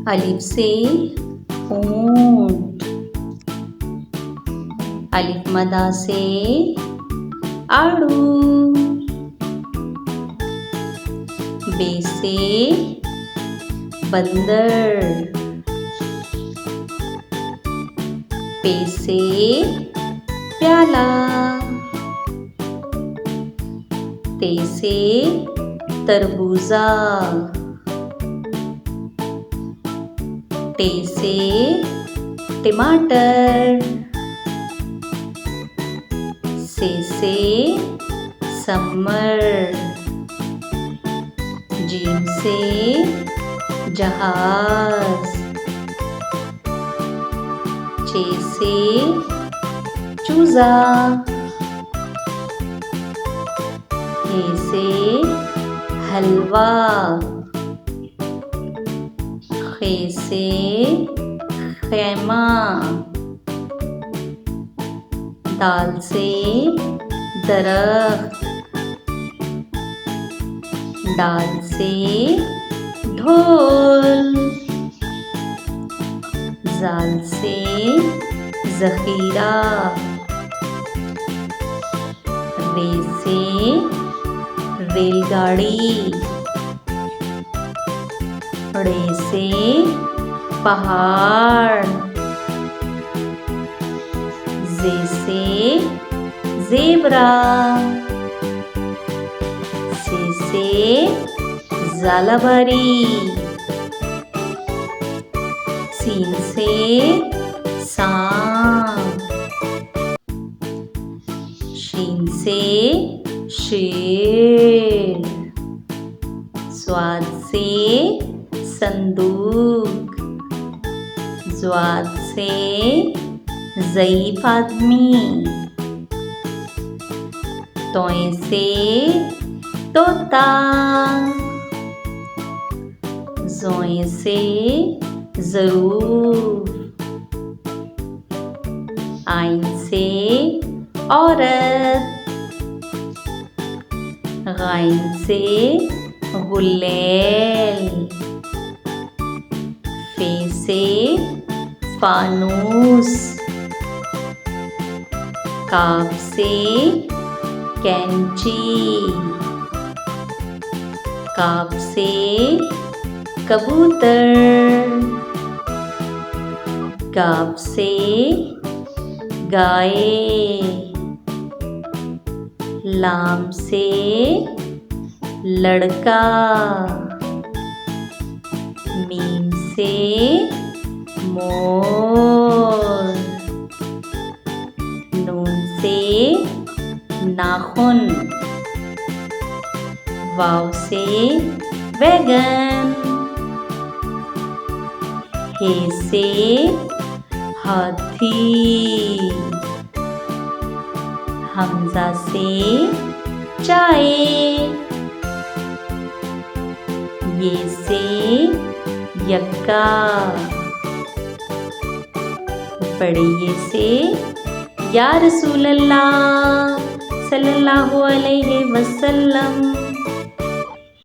अलिफ से ऊंट, अलिफ मदा से आड़ू, बे से बंदर, पे से प्याला, ते से तरबूजा, टे से टमाटर, से समर, जीम से जहाज, चे से चूजा, हे से हलवा, खे से खैमा, दाल से दरख्त, डाल से ढोल, जाल से जखीरा, रे से रेलगाड़ी, ड़े से पहाड़, जे से ज़ेब्रा, से ज़ालाबारी, सीन से सांप, शीन से शेर, स्वाद से संदूक, ज़्वाद से ज़ईफ़ आदमी, तोए से तोता, ज़ोए से ज़रूर, आइन से औरत, गाइन से गुलेल, फे से फानूस, काफ से कैंची, काफ से कबूतर, गाफ से गाय, लाम से लड़का, मीम से मोर, नून से नाखून, वाव से वैगन, हे से हाथी, हमजा से चाय, ये से यक्का, पढ़िए से या रसूल अल्लाह सल्लल्लाहु अलैहि वसल्लम।